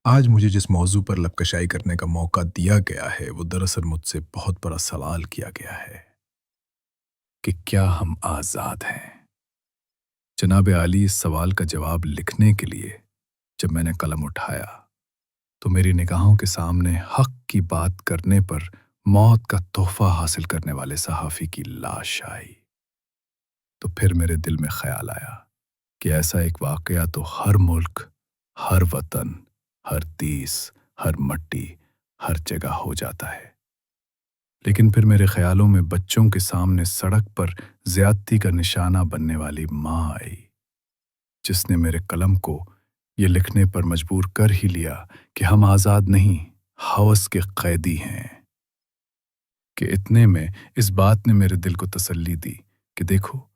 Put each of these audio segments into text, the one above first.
आज मुझे जिस मौजू पर लबकशाई करने का मौका दिया गया है, वो दरअसल मुझसे बहुत बड़ा सवाल किया गया है कि क्या हम आज़ाद हैं? जनाब आली, इस सवाल का जवाब लिखने के लिए जब मैंने कलम उठाया, तो मेरी निगाहों के सामने हक की बात करने पर मौत का तोहफ़ा हासिल करने वाले सहाफ़ी की लाश आई। तो फिर मेरे दिल में ख़्याल आया कि ऐसा एक वाक़या तो हर मुल्क, हर वतन, हर देश, हर मट्टी, हर जगह हो जाता है। लेकिन फिर मेरे ख़्यालों में बच्चों के सामने सड़क पर ज़्यादती का निशाना बनने वाली माँ आई, जिसने मेरे कलम को ये लिखने पर मजबूर कर ही लिया कि हम आज़ाद नहीं, हवस के कैदी हैं। कि इतने में इस बात ने मेरे दिल को तसल्ली दी कि देखो,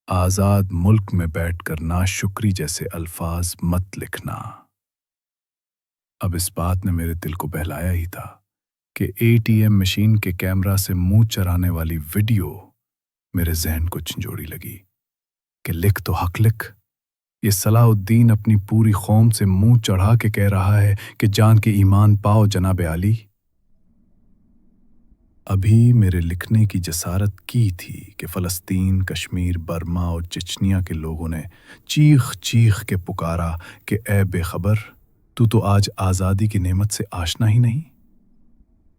आज़ाद मुल्क में बैठकर नाशुक्री जैसे अल्फाज मत लिखना। अब इस बात ने मेरे दिल को बहलाया ही था कि एटीएम मशीन के कैमरा से मुंह चराने वाली वीडियो मेरे ज़हन को झंझोड़ी लगी कि लिख तो हक लिख। ये सलाहुद्दीन अपनी पूरी कौम से मुंह चढ़ा के कह रहा है कि जान के ईमान पाओ जनाब आली। अभी मेरे लिखने की जसारत की थी कि फ़लस्तीन, कश्मीर, बर्मा और चेचनिया के लोगों ने चीख चीख के पुकारा कि ए बेखबर, तू तो आज आज़ादी की नेमत से आशना ही नहीं।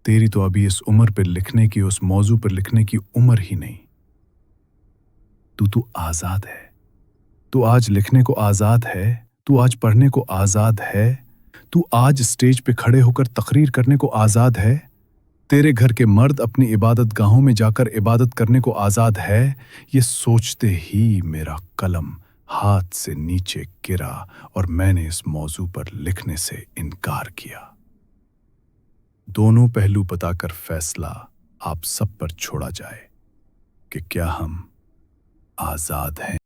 तेरी तो अभी इस उम्र पर लिखने की, उस मौजू पर लिखने की उम्र ही नहीं। तू आज़ाद है। तू आज लिखने को आज़ाद है। तू आज पढ़ने को आज़ाद है। तू आज स्टेज पे खड़े होकर तकरीर करने को आज़ाद है। तेरे घर के मर्द अपनी इबादत गाहों में जाकर इबादत करने को आज़ाद है। ये सोचते ही मेरा कलम हाथ से नीचे गिरा और मैंने इस मौजू पर लिखने से इनकार किया। दोनों पहलू बताकर फैसला आप सब पर छोड़ा जाए कि क्या हम आज़ाद हैं।